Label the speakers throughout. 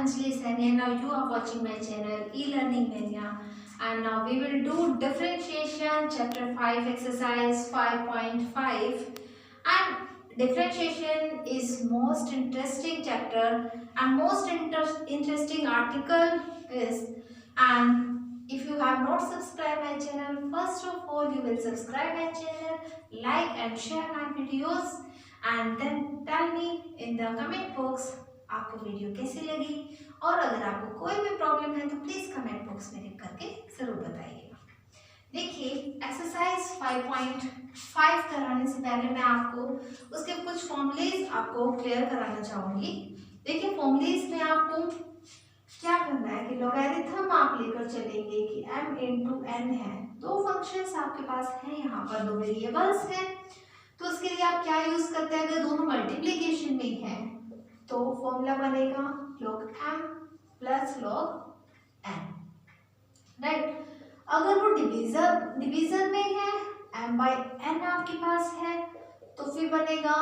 Speaker 1: Anjali Sania. Now you are watching my channel E-Learning Mania, and now we will do differentiation chapter 5 exercise 5.5. And differentiation is most interesting chapter and most interesting article is. And if you have not subscribed my channel, first of all you will subscribe my channel, like and share my videos, and then tell me in the comment box आपको video कैसी लगी, और अगर आपको कोई भी problem है तो प्लीज कमेंट बॉक्स में लिख करके जरूर बताइएगा। देखिए एक्सरसाइज 5.5 कराने से पहले मैं आपको उसके कुछ फॉर्मूलेज आपको क्लियर कराना चाहूंगी। देखिए फॉर्मूलेज में आपको क्या करना है कि लॉगरिथम आप लेकर चलेंगे कि m इंटू n है, दो फंक्शंस आपके पास हैं, यहाँ पर दो वेरिएबल्स हैं, तो उसके लिए आप क्या यूज करते हैं, अगर दोनों मल्टीप्लीकेशन में है तो फॉर्मूला बनेगा log m plus log n, right. अगर वो डिवीजन में है m बाई n आपके पास है तो फिर बनेगा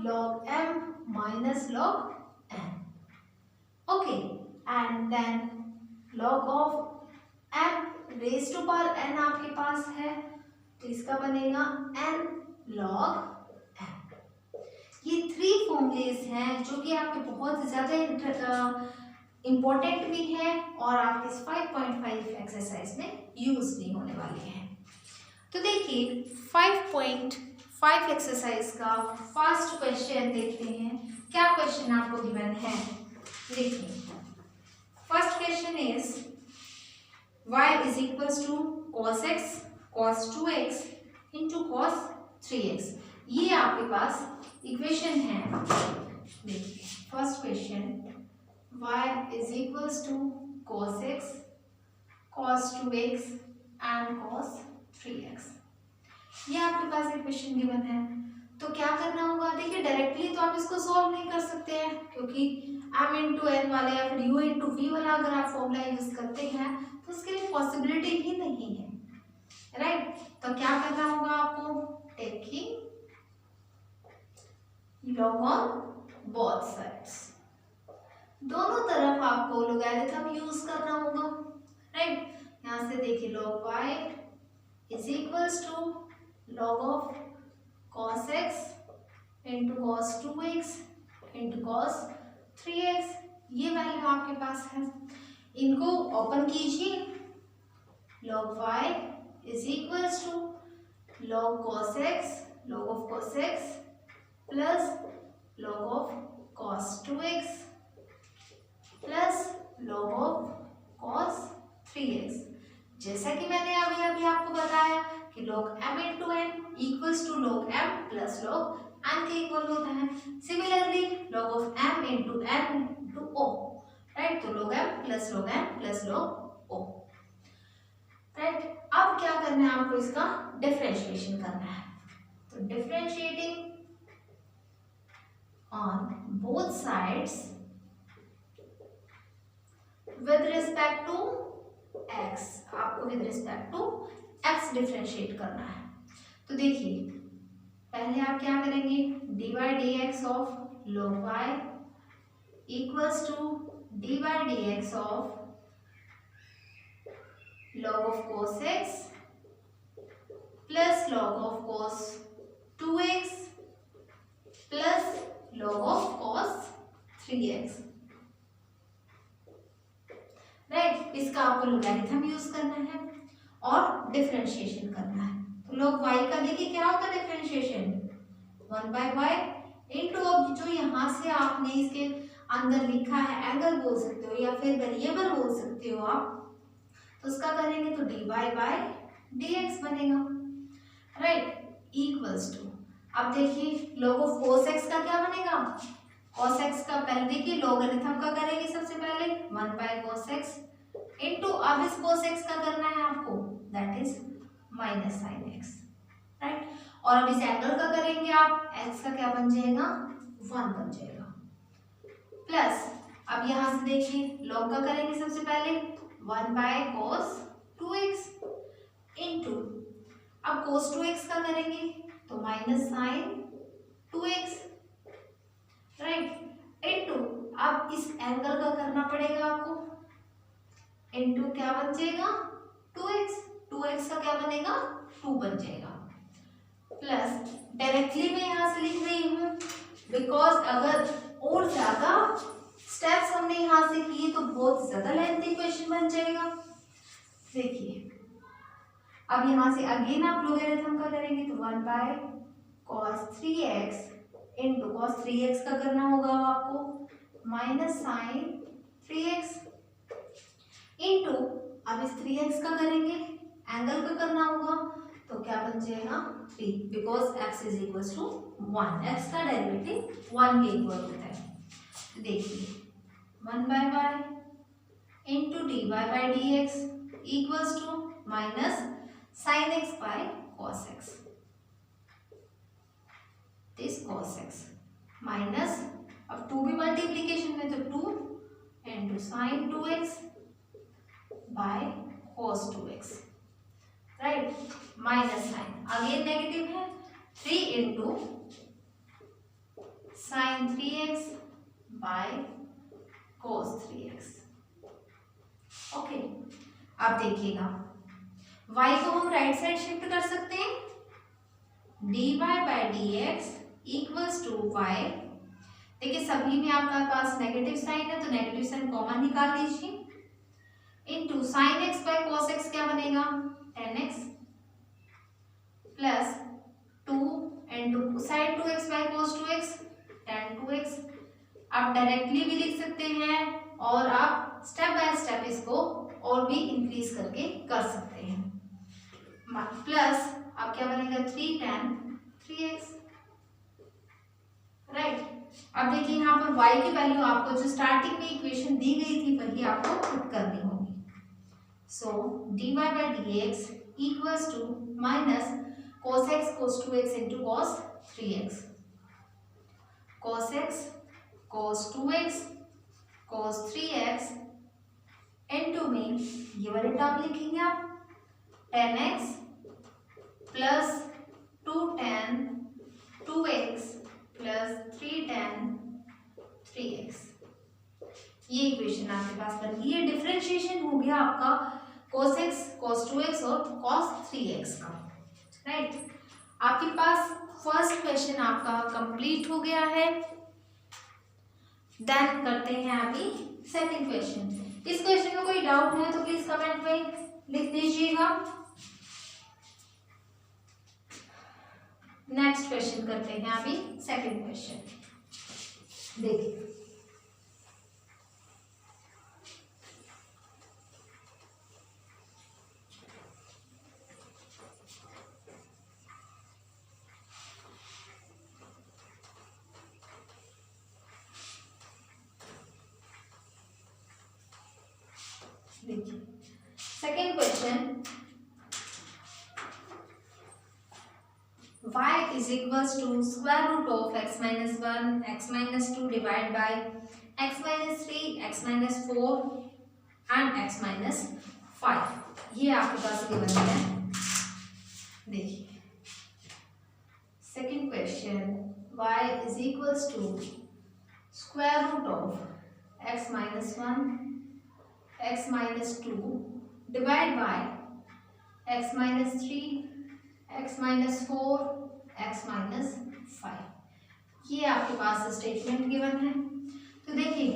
Speaker 1: log m minus log n, okay. And then log of m raise to power n आपके पास है तो इसका बनेगा n log ये थ्री फॉर्मूलेज हैं जो कि आपके बहुत ज़्यादा इम्पोर्टेंट भी हैं और आपके इस 5.5 एक्सरसाइज में यूज नहीं होने वाले हैं। तो देखिए 5.5 एक्सरसाइज का फर्स्ट क्वेश्चन देखते हैं, क्या क्वेश्चन आपको गिवन है। देखिए first question is y is equals to cos x cos 2x into cos 3x, ये आपके पास इक्वेशन है। देखिए first question y is equals to cos x cos 2x and cos 3x, ये आपके पास इक्वेशन गिवन है। तो क्या करना होगा, देखिए डायरेक्टली तो आप इसको सॉल्व नहीं कर सकते हैं क्योंकि m इंटू एन वाला या फिर u इंटू वी वाला अगर आप फॉर्मूला यूज करते हैं तो उसके लिए पॉसिबिलिटी ही नहीं है, राइट। तो क्या करना होगा आपको, taking log on both sides, दोनों तरफ आपको लॉगरिथम यूज करना होगा, राइट। यहाँ से देखिए log y is equals to log of cos x into cos 2x into cos 3x, ये वैल्यू आपके पास है, इनको ओपन कीजिए। log y is equals to log cos x log of cos x plus log of cos 2x plus log of cos 3x, जैसा कि मैंने अभी आपको बताया कि log m into n equals to log m plus log n के equal होता है। Similarly log of m into n into o, right, तो log m plus log o, right. अब क्या करना है आपको, इसका डिफरेंशिएशन करना है। तो differentiating on both sides with respect to x, आपको with respect to x differentiate करना है। तो देखिए पहले आप क्या करेंगे, dy dx of log y equals to dy dx of log of cos x plus log of cos 2x plus log of cos 3x, right. इसका आपको लॉगरिथम यूज करना है और डिफरेंशिएशन करना है। तो log y का देखिए क्या होता है डिफरेंशिएशन, 1 बाय y इंटू, अब जो यहाँ से आपने इसके अंदर लिखा है एंगल बोल सकते हो या फिर वेरिएबल बोल सकते हो आप, तो उसका करेंगे तो dy बाय dx बनेगा, राइट, इक्वल्स टू, अब देखिए log ऑफ cos x का क्या बनेगा, cos x का पहले देखिए लॉगरिथम का करेंगे सबसे पहले 1 बाय cos x इंटू, अब इस cos x का करना है आपको, that is minus sin x, right. और अब इस एंगल का करेंगे आप, x का क्या बन जाएगा, 1 बन जाएगा, प्लस अब यहाँ से देखिए log का करेंगे सबसे पहले 1 बाय cos 2x इंटू, अब cos 2x का करेंगे तो minus sign 2x, right, into अब इस एंगल का करना पड़ेगा आपको, इंटू क्या बन जाएगा 2x, 2x का क्या बनेगा 2 बन जाएगा, प्लस डायरेक्टली मैं यहाँ से लिख रही हूँ बिकॉज अगर और ज्यादा स्टेप्स हमने यहाँ से किए तो बहुत ज्यादा लेंथी क्वेश्चन बन जाएगा। देखिए अब यहाँ से अगेन आप लोगरिथम का करेंगे तो 1 bye cos 3x into cos 3x का करना होगा आपको माइनस साइन 3x इंटू अब इस 3x का करेंगे एंगल का करना होगा तो क्या बन जाएगा 3 because x is equal to 1, x का डेरिवेटिव 1 के इक्वल होता है। तो देखिए 1 by y into d y by d x equals to minus sine x by cos x, this cos x minus अब 2 भी मल्टीप्लीकेशन में तो 2 into sine 2x by cos 2x, right, minus sine again negative है 3 into sine 3x by cos 3x। Okay अब देखिएगा y को हम right side shift कर सकते हैं, dy by dx equals to y, देखिए सभी में आपका पास नेगेटिव साइन है तो नेगेटिव साइन कॉमन निकाल लीजिए, into sine x by cos x क्या बनेगा 10x plus 2 into sine 2x by cos 2x tan 2x। आप डायरेक्टली भी लिख सकते हैं और आप स्टेप बाय स्टेप इसको और भी इंक्रीज करके कर सकते हैं, प्लस अब क्या बनेगा 3 tan 3x, राइट। अब देखिए यहाँ पर y की वैल्यू आपको जो स्टार्टिंग में इक्वेशन दी गई थी वही आपको पुट करनी होगी, so dy by d x equals to minus cos x cos 2x into cos 3x, cos x cos 2x cos 3x into में ये वाले टर्म लिखेंगे आप tan x plus 2 tan 2x plus 3 tan 3x, ये equation आपके पास बन गई। ये डिफरेंशिएशन हो गया आपका cos x cos 2x और cos 3x का, राइट। आपके पास फर्स्ट क्वेश्चन आपका कंप्लीट हो गया है। देन करते हैं अभी सेकंड क्वेश्चन। इस क्वेश्चन में कोई डाउट है तो प्लीज कमेंट में लिख दीजिएगा। नेक्स्ट क्वेश्चन करते हैं अभी सेकंड क्वेश्चन। देखिए second question, y is equals to square root of x minus 1 x minus 2 divided by x minus 3 x minus 4 and x minus 5, ये आपके पास गिवन है। देखिए second question, y is equals to square root of x minus 1 x minus 2 divided by x minus 3 x minus 4 x minus 5, ये आपके पास statement given है। तो देखिए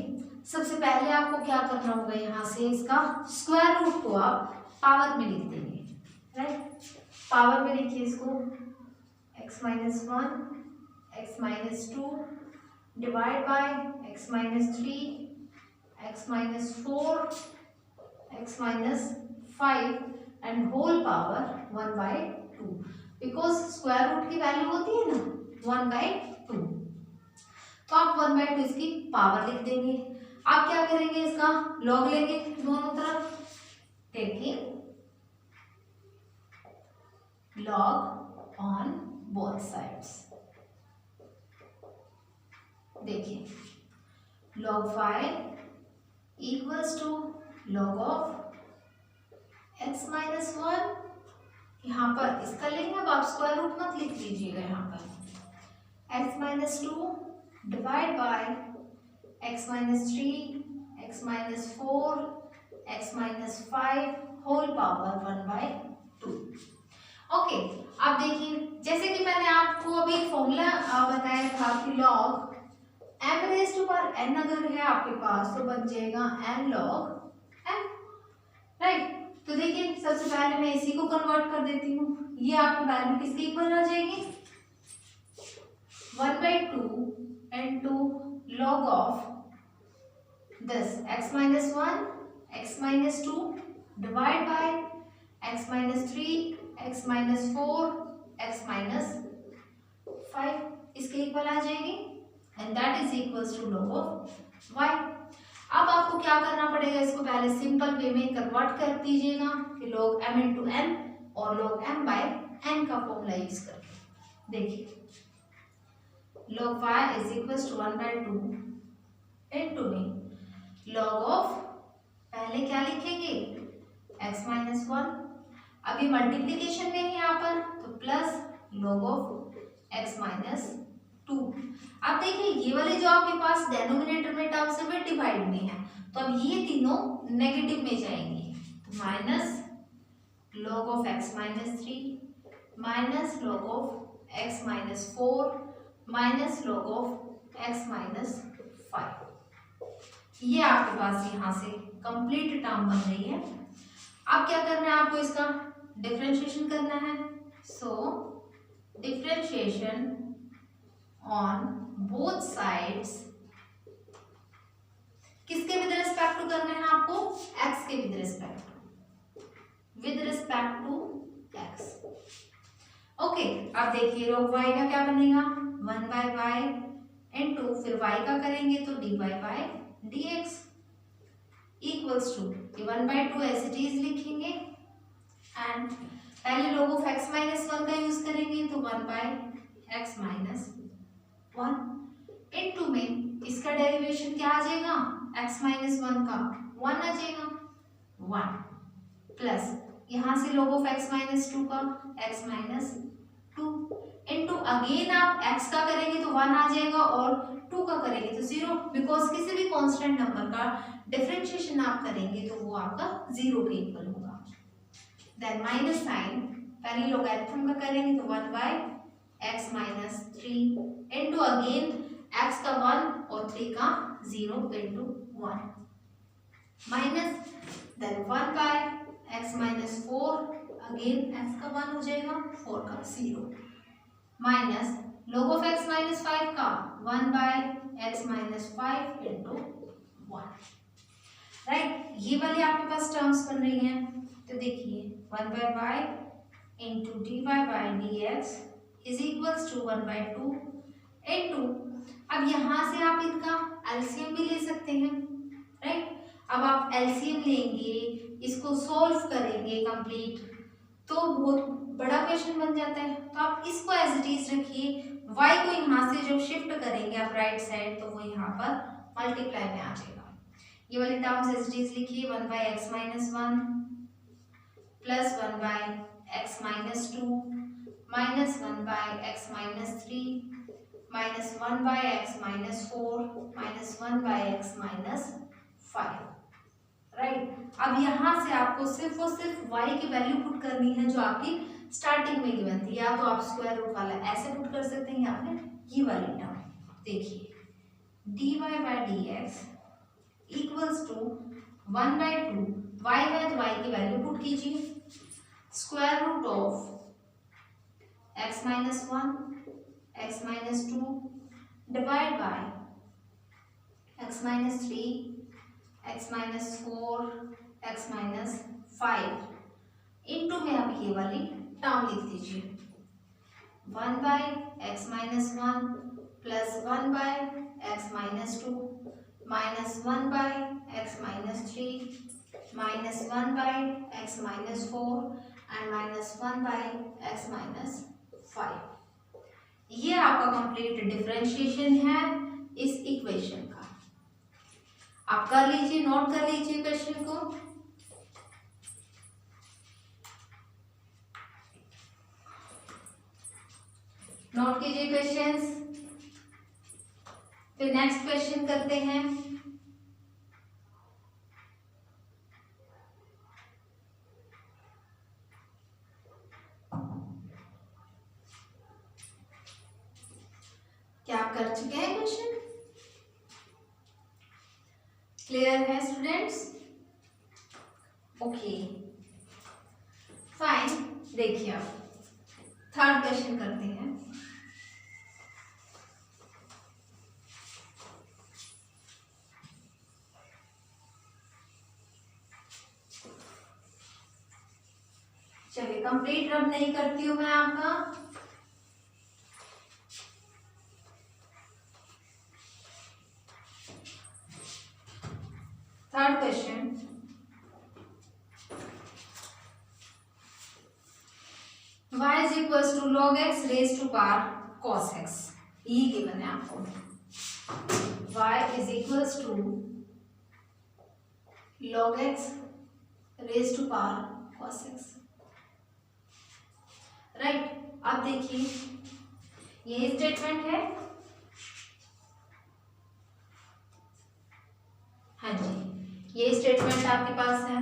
Speaker 1: सबसे पहले आपको क्या करना होगा, यहाँ से इसका स्क्वायर रूट को आप पावर में लिख देंगे, राइट। पावर में लिखिए इसको x minus 1 x minus 2 divide by x minus 3 x minus 4 x minus 5 and whole power 1 by 2, because square root की वैल्यू होती है ना 1 by 2, तो आप 1 by 2 इसकी पावर लिख देंगे। आप क्या करेंगे, इसका लॉग लेंगे दोनों तरफ, देखिए लॉग ऑन बोथ साइड्स। देखिए log 5 equals to log of x minus 1, यहाँ पर इसका लेंगे, अब आप स्क्वायर रूट मत लिख लीजिएगा, यहाँ पर x minus 2 divide by x minus 3 x minus 4 x minus 5 whole power 1/2। Okay, अब देखिए जैसे कि मैंने आपको अभी फॉर्मूला बताया था कि log m raise to power n अगर है आपके पास तो बन जाएगा n log m, राइट। तो देखिए सबसे पहले मैं इसी को कन्वर्ट कर देती हूँ, ये आपकी वैल्यू किसके इक्वल आ जाएगी 1/2 into log of this x minus 1 x minus 2 divide by x minus 3 x minus 4 x minus 5 इसके इक्वल आ जाएगी and that is equals to log of y। अब आपको क्या करना पड़ेगा, इसको पहले सिंपल वे में कन्वर्ट कर दीजिएगा कि log m into n और log m by n का फॉर्मूला यूज करके। देखिए log y is equals to 1/2 into में log of पहले क्या लिखेंगे x minus 1, अभी मल्टीप्लीकेशन में है यहाँ पर तो plus log of x minus 2। अब देखिए ये वाले जो आपके पास डेनोमिनेटर में टर्म से वे डिवाइड में है तो अब ये तीनों नेगेटिव में जाएंगे तो minus log of x minus 3 minus log of x minus 4 minus log of x minus 5। ये आपके पास यहाँ से कंप्लीट टर्म बन रही है। अब क्या करना है आपको, इसका डिफरेंशिएशन करना है। So differentiation on both sides किसके विद रिस्पेक्ट टू करना है आपको, x के with respect to x। Okay, अब देखिए log y का क्या बनेगा 1/y इनटू फिर y का करेंगे तो dy by dx equals to 1/2 as it is लिखेंगे एंड पहले log ऑफ x माइनस 1 का यूज करेंगे तो 1/x माइनस 1 इनटू में इसका डेरिवेशन क्या आ जाएगा x माइनस 1 का 1 आ जाएगा 1 प्लस यहाँ से log ऑफ x माइनस 2 का x माइनस 2 इनटू अगेन आप x का करेंगे तो 1 आ जाएगा और 2 का करेंगे तो 0, बिकॉज किसी भी कांस्टेंट नंबर का डिफरेंशिएशन आप करेंगे तो वो आपका 0 के इक्वल होगा। देन माइनस साइन पहले लोगरिथम का करेंगे तो 1/x minus 3 into again x का 1 और 3 का 0 into 1 minus then 1/x minus 4 again x का 1 हो जाएगा 4 का 0 minus log of x minus 5 का 1/x माइनस 5 इंटू 1, राइट। ये वाली आपके पास टर्म्स बन रही हैं तो देखिए 1/y into dy by dx is equals to 1/2 into, अब यहाँ से आप इनका एलसीएम भी ले सकते हैं, राइट। अब आप एलसीएम लेंगे, इसको सोल्व करेंगे कंप्लीट तो बहुत बड़ा क्वेश्चन बन जाता है। तो आप इसको एज इट इज रखिए, y को यहाँ से जब शिफ्ट करेंगे आप राइट साइड तो वो यहाँ पर मल्टीप्लाई में आ जाएगा। ये वाली टर्म्स एज इट इज लिखिए 1/x minus 1 plus 1/x minus 2 minus 1/x minus 3 minus 1/x minus 4 minus 1/x minus 5, right. अब यहाँ से आपको सिर्फ और सिर्फ y की वैल्यू पुट करनी है जो आपकी स्टार्टिंग में गिवन थी, या तो आप स्क्वायर रूट वाला ऐसे पुट कर सकते हैं या फिर ये वाली टर्म देखिए dy by dx equals to 1/2 y है तो y की वैल्यू पुट कीजिए square root of x minus 1 x minus 2 divide by x minus 3 x minus 4 x minus 5 into में आप ये वाली टर्म लिख दीजिए 1/x minus 1 plus 1/x minus 2 minus 1/x minus 3 minus 1/x minus 4 and minus 1/x minus 5। ये आपका complete differentiation है इस इक्वेशन का। आप कर लीजिए, नोट कर लीजिए क्वेश्चन को। नोट कीजिए क्वेश्चंस, फिर नेक्स्ट क्वेश्चन करते हैं। आप कर चुके हैं क्वेश्चन? क्लियर है स्टूडेंट्स? Okay fine. देखिए अब थर्ड क्वेश्चन करते हैं। चलिए कंप्लीट रब नहीं करती हूं मैं आपका। Third question, y is equals to log x raised to power cos x। ये गिवन है आपको। y is equals to log x raised to power cos x। Right, अब देखिए ये स्टेटमेंट है। हाँ जी, ये स्टेटमेंट आपके पास है।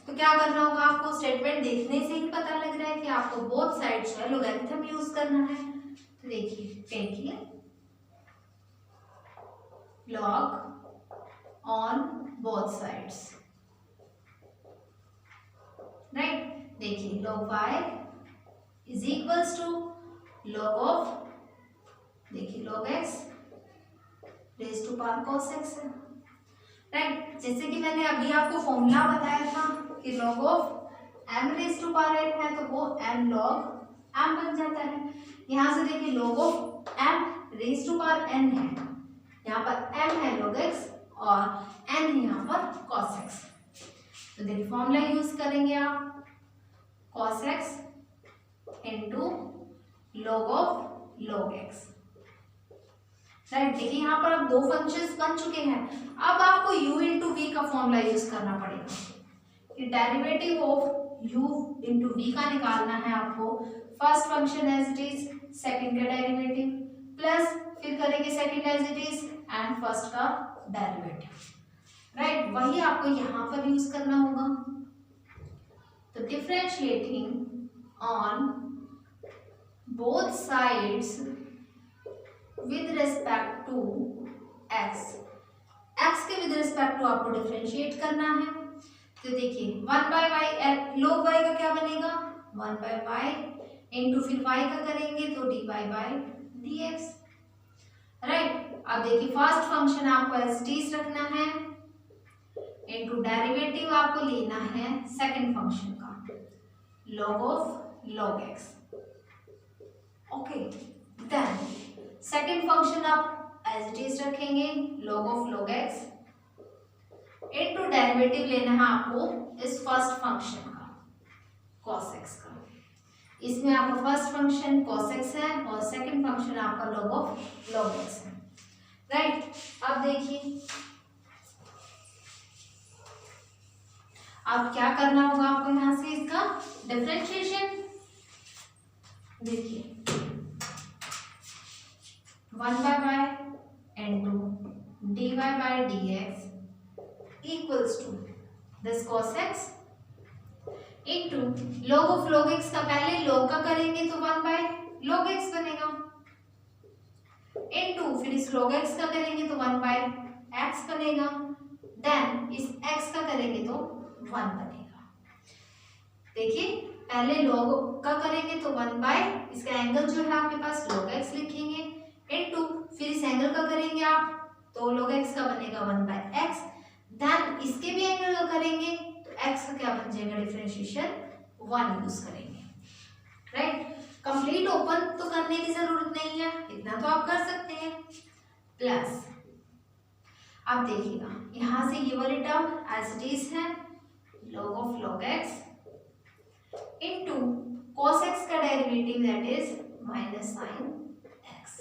Speaker 1: तो क्या करना होगा आपको? स्टेटमेंट देखने से ही पता लग रहा है कि आपको बोथ साइड जो है लोगैरिथम यूज करना है। तो देखिए log on both sides. Right, देखिए log y is equals to log of, देखिए log x raise to power cos x है। राइट, जैसे कि मैंने अभी आपको फॉर्मूला बताया था कि log of m raise to power n है तो वो m log m बन जाता है। यहाँ से देखिए log of m raise to power n है, यहाँ पर m है log x और n है यहाँ पर cos x। तो देखिए फॉर्मूला यूज करेंगे आप cos x into log of log x। Right, देखिए यहाँ पर अब दो फंक्शंस बन चुके हैं। अब आपको u इंटू वी का फॉर्मूला यूज करना पड़ेगा कि derivative of u into v का निकालना है आपको। First function as it is, second का डेरिवेटिव, प्लस फिर करेंगे second as it is and first का डेरिवेटिव। राइट, वही आपको यहाँ पर यूज करना होगा। तो differentiating on both sides with respect to x, x के with respect to आपको डिफरेंशिएट करना है। तो देखिए 1/y log y का क्या बनेगा? 1/y इंटू फिर y का करेंगे तो dy/dx। राइट, अब देखिए फर्स्ट फंक्शन आपको एज इट इज रखना है इंटू डेरिवेटिव आपको लेना है सेकंड फंक्शन का log of log x। Okay, then second function आप एज इट इज रखेंगे log of log x into derivative लेना है आपको इस फर्स्ट फंक्शन का cos x का। इसमें आपका फर्स्ट फंक्शन cos x है और सेकेंड फंक्शन आपका log ऑफ log x है। राइट, अब देखिए अब क्या करना होगा आपको यहाँ से इसका डिफरेंशिएशन। देखिए 1/y into dy/dx equals to this cos x into log of log x का पहले log का करेंगे तो 1/log x बनेगा, into फिर इस log x का करेंगे तो 1/x बनेगा, देन इस x का करेंगे तो 1 बनेगा। देखिए पहले log का करेंगे तो 1/ इसका एंगल जो है आपके पास log x लिखेंगे इनटू फिर इस एंगल का करेंगे आप तो log x का बनेगा 1/x, देन इसके भी एंगल का करेंगे तो x का क्या बन जाएगा? डिफरेंशिएशन 1 यूज करेंगे। राइट, कंप्लीट ओपन तो करने की जरूरत नहीं है, इतना तो आप कर सकते हैं। प्लस अब देखिएगा यहाँ से ये वाली टर्म एज इट इज है log of log x into cos x का derivative that is minus sin x।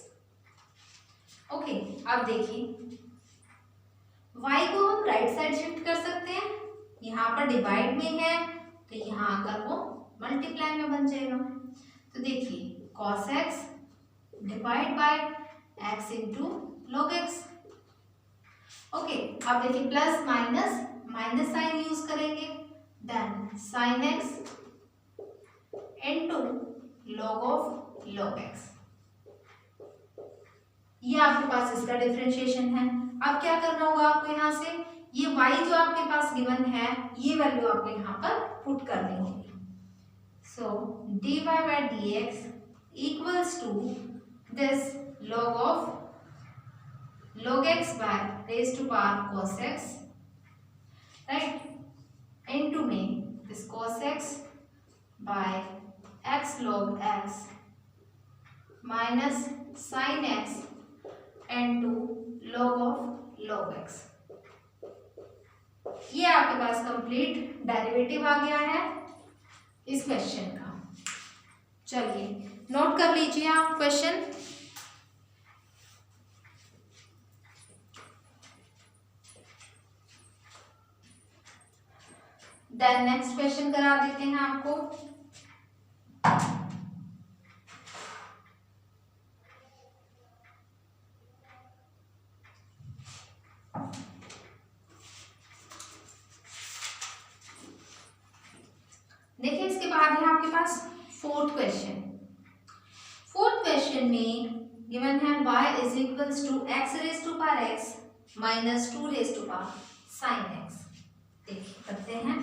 Speaker 1: Okay, अब देखिए y को हम राइट साइड शिफ्ट कर सकते हैं। यहाँ पर डिवाइड में है तो यहाँ आकर वो मल्टीप्लाई में बन जाएगा। तो देखिए cos x divide by x into log x। Okay, अब देखिए plus minus minus sign use करेंगे, then sin x into log of log x। ये आपके पास इसका डिफरेंशिएशन है। अब क्या करना होगा आपको यहाँ से, ये y जो आपके पास गिवन है ये वैल्यू आपको यहाँ पर पुट कर देंगे। सो dy by dx equals to this log x by raised to power cos x, right, into में this cos x by x log x minus sin x into log x। ये आपके पास complete derivative आ गया है इस question का। चलिए note कर लीजिए आप क्वेश्चन। देन नेक्स्ट क्वेश्चन करा देते हैं आपको। देखिए इसके बाद है आपके पास फोर्थ क्वेश्चन। फोर्थ क्वेश्चन में गिवन है y is equals to x raise to power x minus 2 raise to power sine x। देखिए करते हैं।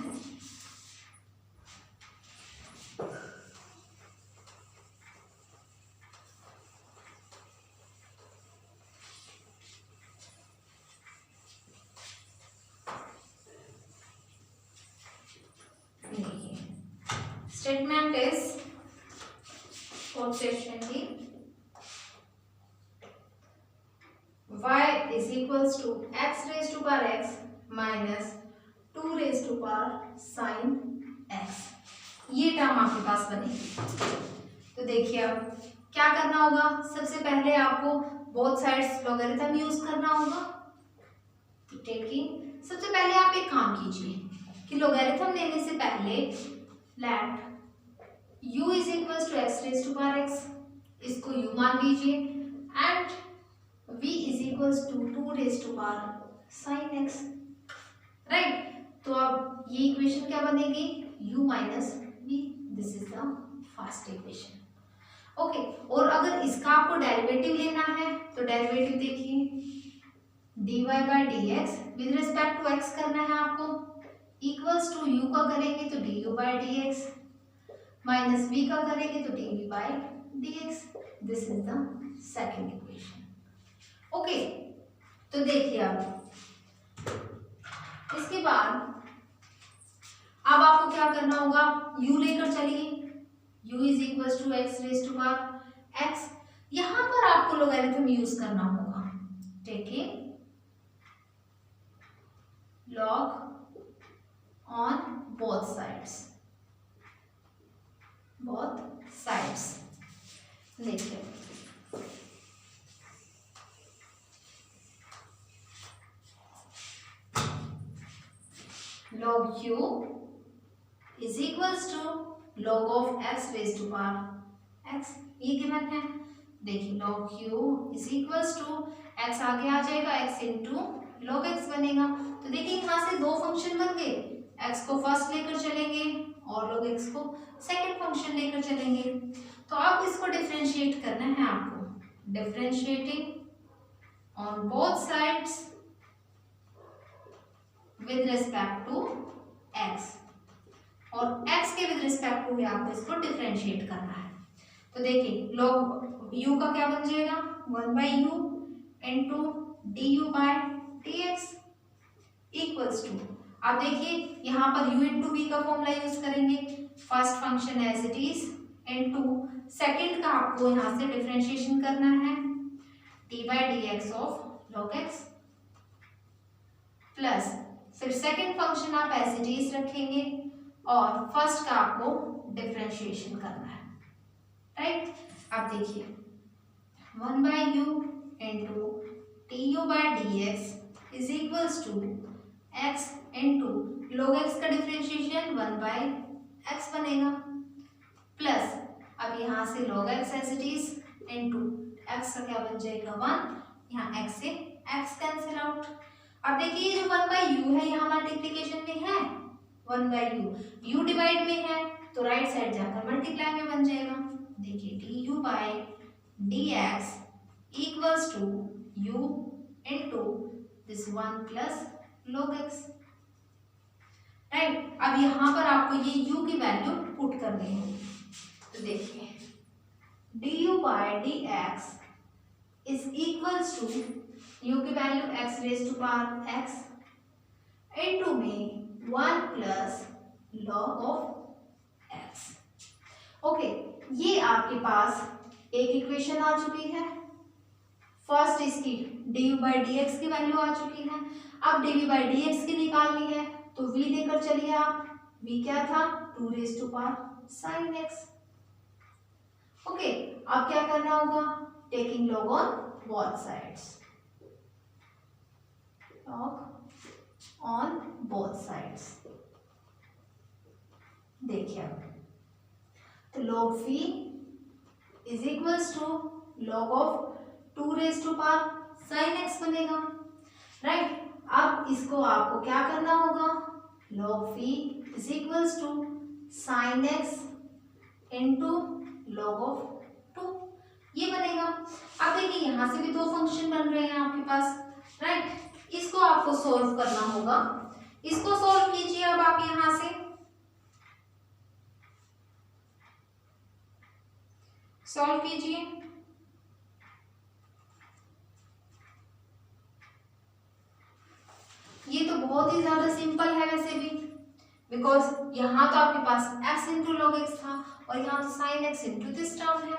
Speaker 1: स्टेटमेंट इज फोर्थ क्वेश्चन की y is equals to x raised to power x minus 2 raised to power sin x। ये term आपके पास बनेगी। तो देखिए अब क्या करना होगा, सबसे पहले आपको बोथ साइड्स लॉगरिथम यूज करना होगा। टेकिंग सबसे पहले आप एक काम कीजिए कि लॉगरिथम लेने से पहले let u is equals to x raise to power x, इसको u मान लीजिए, and v is equals to 2 raise to power sine x, right. तो अब ये इक्वेशन क्या बनेगी, u minus v, this is the first equation. Okay, और अगर इसका आपको डेरिवेटिव लेना है तो डेरिवेटिव देखिए dy by dx with respect to x करना है आपको, इक्वल्स टू u का करेंगे तो du by dx minus v का करेंगे तो dv by dx, this is the second equation. Okay, तो देखिए अब इसके बाद अब आपको क्या करना होगा, u लेकर चलिए, u is equals to x raise to power x। यहां पर आपको लॉगरिथम यूज करना होगा, taking log on both sides, देखिए log u is equals to log of x raised to power x, ये गिवन है। देखिए log u is equals to x आगे आ जाएगा, x इंटू log x बनेगा। तो देखिए यहाँ से दो फंक्शन बन गए, x को फर्स्ट लेकर चलेंगे और log x को सेकंड फंक्शन लेकर चलेंगे। तो अब इसको डिफरेंशिएट करना है आपको, differentiating on both sides with respect to x, और x के विद रिस्पेक्ट टू भी आपको इसको डिफरेंशिएट करना है। तो देखिए log u का क्या बन जाएगा, 1 by u into d u by d x equals to, अब देखिए यहाँ पर u इंटू वी का फॉर्मूला यूज करेंगे, first function as it is into second का आपको यहाँ से डिफरेंशिएशन करना है d by d x of log x, plus फिर सेकेंड फंक्शन आप एज इट इज रखेंगे और फर्स्ट का आपको डिफरेंशिएशन करना है, राइट। अब देखिए 1 by u into t u by d x is equals to x into log x का डिफरेंशिएशन 1 बाई एक्स बनेगा, प्लस अब यहाँ से log x as it is into x का क्या बन जाएगा 1, यहाँ x से x कैंसिल आउट। अब देखिए ये जो 1 बाई यू है यहाँ मल्टीप्लीकेशन में है, 1 बाई यू डिवाइड में है तो राइट साइड जाकर मल्टीप्लाई में बन जाएगा। देखिए d u by d x equals to u into this 1 plus log x, right. अब यहाँ पर आपको ये u की वैल्यू पुट करनी है, तो देखिए du by dx is equals to u की value x raise to power x into में 1 plus log of x। Okay, ये आपके पास एक इक्वेशन आ चुकी है। फर्स्ट इसकी du बाई dx की वैल्यू आ चुकी है। अब dv बाई dx की निकालनी है, तो v लेकर चलिए आप। v क्या था? 2 raise to power sine x। Okay, अब क्या करना होगा? Taking log on both sides, log on both sides. देखिए अब तो log v is equals to log of 2 raise to power sine x बनेगा, राइट। अब इसको आपको क्या करना होगा? log v is equals to sine x into log of 2, ये बनेगा। अब देखिए यहाँ से भी दो फंक्शन बन रहे हैं आपके पास, राइट। इसको आपको सॉल्व करना होगा। इसको सॉल्व कीजिए अब आप यहाँ से, सॉल्व कीजिए। ये तो बहुत ही ज्यादा सिंपल है वैसे भी, बिकॉज यहाँ तो आपके पास x इंटू लॉग एक्स था और यहाँ तो sine x into this term है,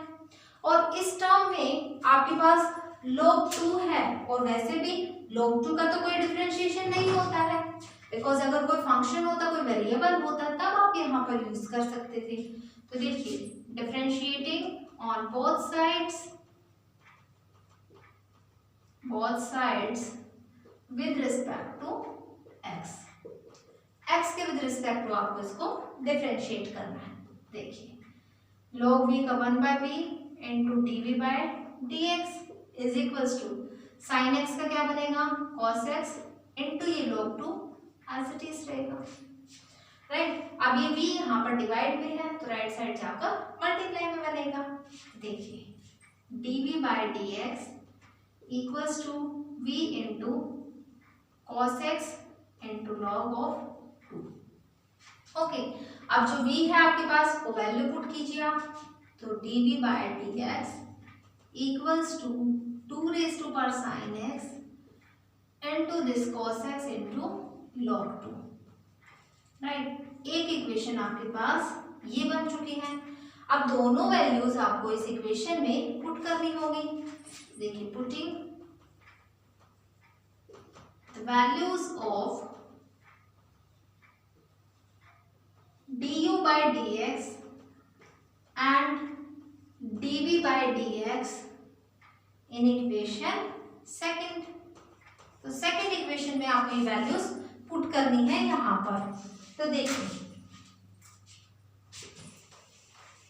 Speaker 1: और इस टर्म में आपके पास log 2 है, और वैसे भी log 2 का तो कोई डिफरेंशिएशन नहीं होता है, बिकॉज अगर कोई फंक्शन होता, कोई वेरिएबल होता, तब आप यहाँ पर यूज कर सकते थे। तो देखिए differentiating on both sides with respect to x के विद रिस्पेक्ट टू आपको इसको डिफरेंशिएट करना है। देखिए log v का 1/v into dv by dx is equals to sine x का क्या बनेगा? cos x इंटू ये log 2 एज इट इज रहेगा, राइट। अब ये v यहाँ पर डिवाइड में है, तो राइट साइड जाकर मल्टीप्लाई में बनेगा। देखिए dv by dx equals to v into cos x into log of 2। Okay, अब जो v है आपके पास वो वैल्यू पुट कीजिए आप, तो dv by dx equals to 2 raise to power sine x into this cos x into log 2, right. एक equation आपके पास ये बन चुकी है। अब दोनों वैल्यूज आपको इस इक्वेशन में पुट करनी होगी। देखिए putting the values of du by dx and dv by dx in equation second. तो सेकंड इक्वेशन में आपको ये वैल्यूज पुट करनी है यहाँ पर। तो देखिए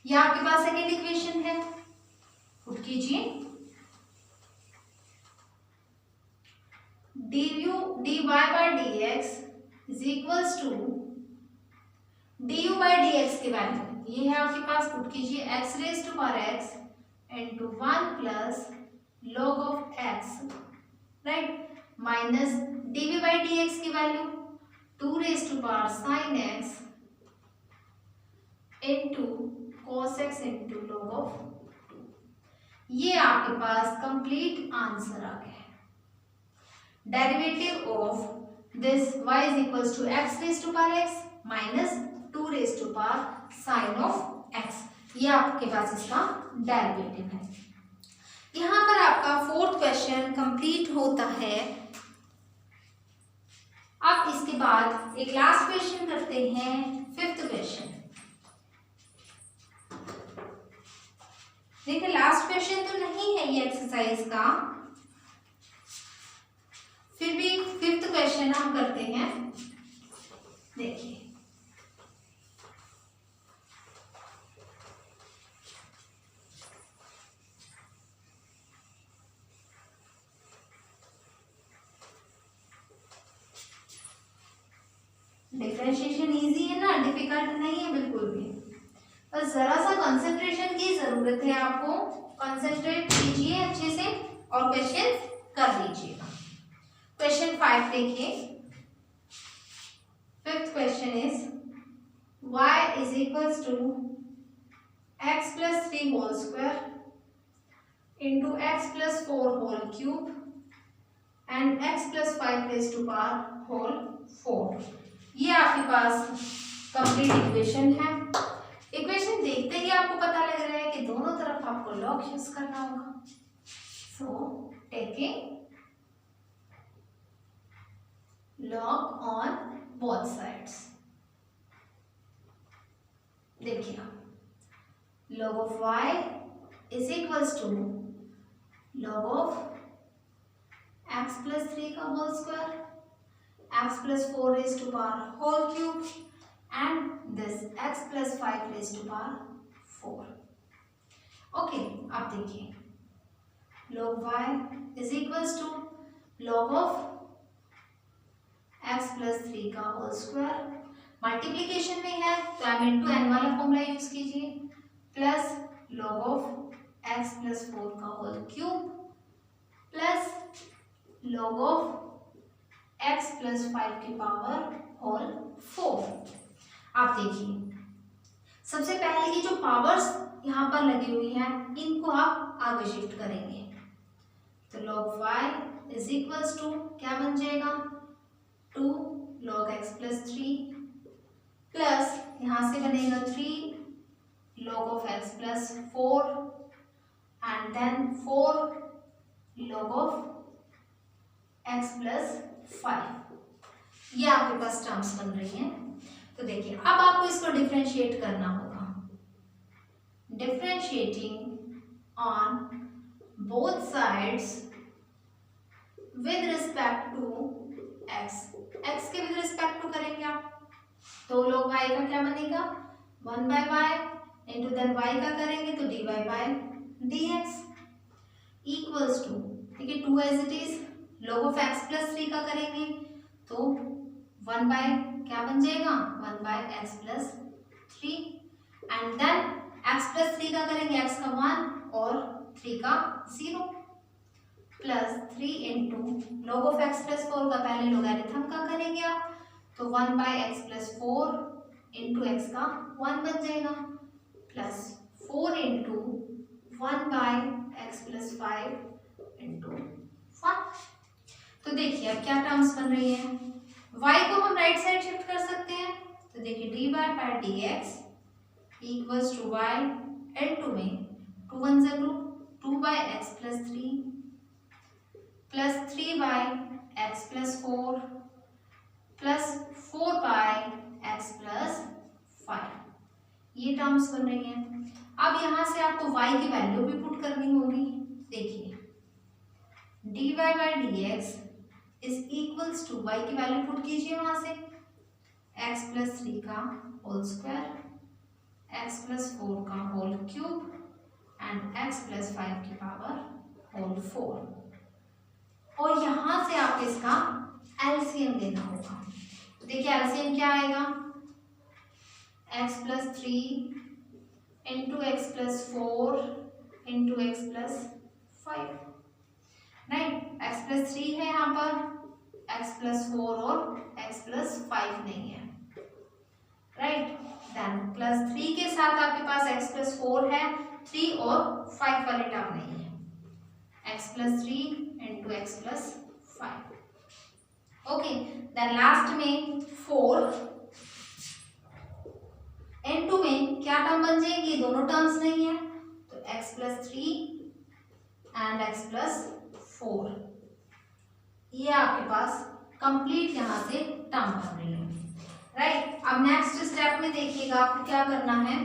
Speaker 1: ये आपके पास सेकंड इक्वेशन है, पुट कीजिए। dy by dx is equals to du by dx की वैल्यू ये है आपके पास, पुट कीजिए x raise to power x into 1 plus log of x, right, minus dv by dx की value 2 raise to power sine x into cos x into log of 2। ये आपके पास कंप्लीट आंसर आ गया है। Derivative of this y is equals to x raise to power x minus 2 raise to power sine of x, ये आपके पास इसका derivative है। यहाँ पर आपका फोर्थ क्वेश्चन कंप्लीट होता है। अब इसके बाद एक लास्ट क्वेश्चन करते हैं, फिफ्थ क्वेश्चन। देखिए लास्ट क्वेश्चन तो नहीं है ये एक्सरसाइज का, फिर भी फिफ्थ क्वेश्चन हम करते हैं। देखिए डिफरेंशिएशन इजी है ना, डिफिकल्ट नहीं है बिल्कुल भी, बस जरा सा कंसंट्रेशन की जरूरत है आपको। कंसंट्रेट कीजिए अच्छे से। और क्वेश्चन कर लीजिएगा। क्वेश्चन 5 देखिए। Fifth question is y is equals to x plus 3 whole square into x plus 4 whole cube and x plus 5 raise to power whole 4। ये आपके पास कंप्लीट इक्वेशन है। इक्वेशन देखते ही आपको पता लग रहा है कि दोनों तरफ आपको लॉग यूज करना होगा। So taking log on both sides। देखिए log of y is equals to log of x plus 3 का whole square, x plus 4 raised to power whole cube and this x plus 5 raised to power 4। Okay, अब देखिए log y is equals to log of x plus 3 का whole square, multiplication में है तो m into n वाला formula use कीजिए, plus log of x plus 4 का whole cube plus log of x plus 5 की पावर होल 4। आप देखिए सबसे पहले की जो पावर्स यहाँ पर लगी हुई है इनको आप आगे शिफ्ट करेंगे तो log y is equals to क्या बन जाएगा 2 log x प्लस 3 प्लस यहाँ से बनेगा 3 log of x plus 4 and then 4 log of x plus 5। ये आपके पास टर्म्स बन रही हैं। तो देखिए अब आपको इसको डिफरेंशिएट करना होगा। Differentiating on both sides with respect to x के विद रिस्पेक्ट टू करेंगे आप तो log y का क्या बनेगा 1 by y into then y का करेंगे तो dy by dx equals to देखिए 2 as it is log of x plus 3 का करेंगे तो 1 बाय क्या बन जाएगा 1 by x plus 3 and then x plus 3 का करेंगे x का 1 और 3 का 0 plus 3 into log of x plus 4 का पहले लोगैरिथम का करेंगे आप तो 1 by x plus 4 into x का 1 बन जाएगा plus 4 into 1 by x plus 5 into 1। तो देखिए अब क्या टर्म्स बन रही है y को हम राइट साइड शिफ्ट कर सकते हैं तो देखिए dy by dx equals to y L2 में 2 1 जा 2 by x plus 3 plus 3 by x plus 4 plus 4 by x plus 5। ये टर्म्स बन रही हैं। अब यहाँ से आपको y की वैल्यू भी पुट करनी होगी। देखिए dy by dx is equals to y की वैल्यू पुट कीजिए वहां से x प्लस 3 का होल स्क्वायर, x प्लस 4 का whole cube and x plus 5 की पावर होल 4। और यहां से आप इसका एलसीएम देना होगा। देखिए एलसीएम क्या आएगा x plus 3 into x plus 4 into x plus 5 right. x plus 3 है यहाँ पर x प्लस 4 और x प्लस 5 नहीं है राइट। देन प्लस 3 के साथ आपके पास x प्लस 4 है 3 और 5 वाली टर्म नहीं है x plus 3 into x plus 5। Okay then last में 4 इंटू में क्या टर्म बन जाएगी दोनों टर्म्स नहीं है तो x plus 3 and x plus 4। ये आपके पास कंप्लीट यहाँ से टर्म बन रही है राइट। अब नेक्स्ट स्टेप में देखिएगा आपको क्या करना है।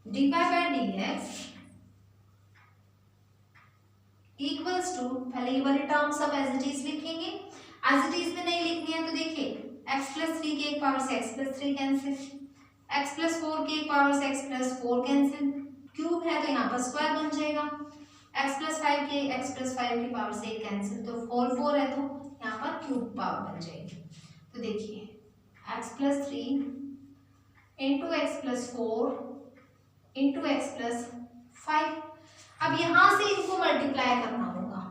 Speaker 1: dy by dx equals to पहले ये वाले टर्म सब एज इट इज लिखेंगे। एज इट इज में नहीं लिखनी है तो देखिए x प्लस 3 की एक पावर से x plus 3 cancel, x plus 4 की एक पावर से x प्लस 4 कैंसिल, क्यूब है तो यहाँ पर स्क्वायर बन जाएगा। x प्लस 5 के x प्लस 5 की पावर से कैंसिल, तो 4 है तो यहाँ पर क्यूब पावर बन जाएगी। तो देखिए x plus 3 into x plus 4 into x plus 5। अब यहाँ से इनको मल्टीप्लाई करना होगा,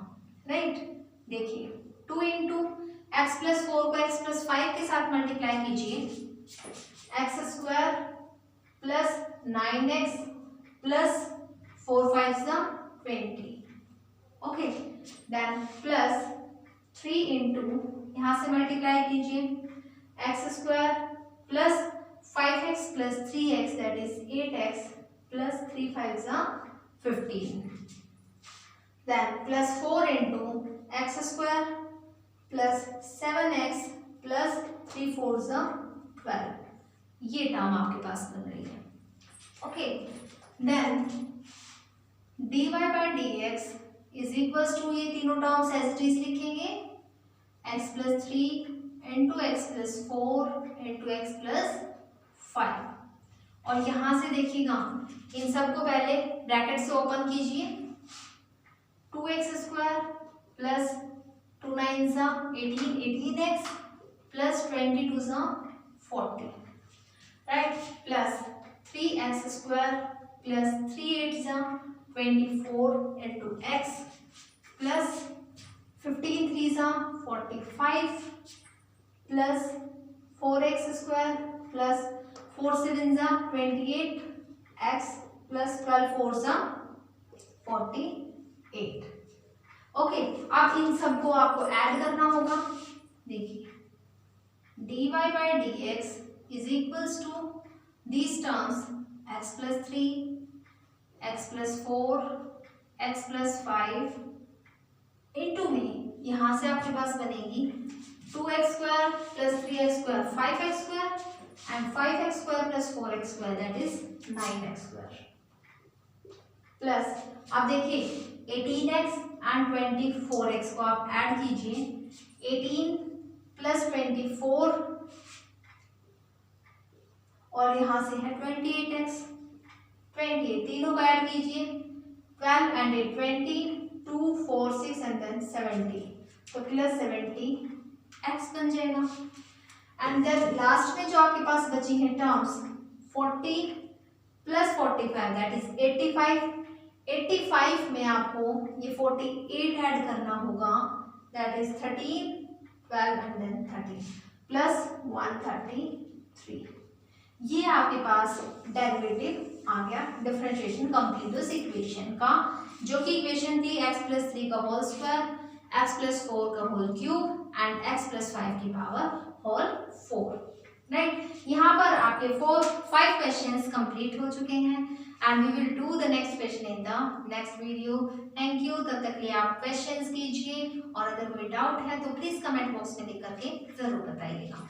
Speaker 1: राइट। देखिए 2 इंटू एक्स प्लस 4 को एक्स प्लस 5 के साथ मल्टीप्लाई कीजिए, x square plus 9x plus 4 5 20, okay. Then plus 3 into यहाँ से मल्टीप्लाई कीजिए, एक्स स्क्वायर प्लस 5x प्लस 3x that is 8x plus 3 5 15, then plus 4 into x square plus 7x plus 3 4 12, ये term आपके पास बन रही है, okay. Then dy by d x is equals to, ये तीनों टर्म्स एज इट इज लिखेंगे, x plus 3 into x plus 4 into x plus 5। और यहाँ से देखिएगा इन सबको पहले ब्रैकेट से ओपन कीजिए, 2x square plus 2 9 18x plus 22 40, right, plus 3x square plus 3 8 24 into x plus 15 3 45 plus 4x square plus 4 7 28 x plus 12 4 48, okay. अब इन सबको आपको ऐड करना होगा। देखिए dy by d x is equals to these terms x plus 3 x plus 4 x plus 5 into में यहाँ से आपके पास बनेगी 2x square plus 3x square 5x square and 5x square plus 4x square that is 9x square, plus अब देखिए 18x and 24x को आप add कीजिए, 18 प्लस 24 और यहाँ से है 28x 28, तीनों को ऐड कीजिए, 12 एंड 8 20 2 4 6 एंड देन 70, तो प्लस 70x बन जाएगा। एंड देन लास्ट में जो आपके पास बची है टर्म्स 40 प्लस 45 दैट इज 85, 85 में आपको ये 48 ऐड करना होगा that is 13 12 and then 30 plus 133, ये आपके पास डेरिवेटिव आ गया, डिफरेंशिएशन कंप्लीट उस इक्वेशन का, जो कि इक्वेशन थी x प्लस 3 का होल स्क्वायर, x प्लस 4 का whole cube and x plus 5 की पावर होल 4, राइट। यहाँ पर आपके 5 क्वेश्चंस कंप्लीट हो चुके हैं and we will do the next question in the next video. Thank you, तब तक के लिए आप क्वेश्चंस कीजिए और अगर कोई डाउट है तो प्लीज कमेंट बॉक्स में लिख करके जरूर बताइएगा।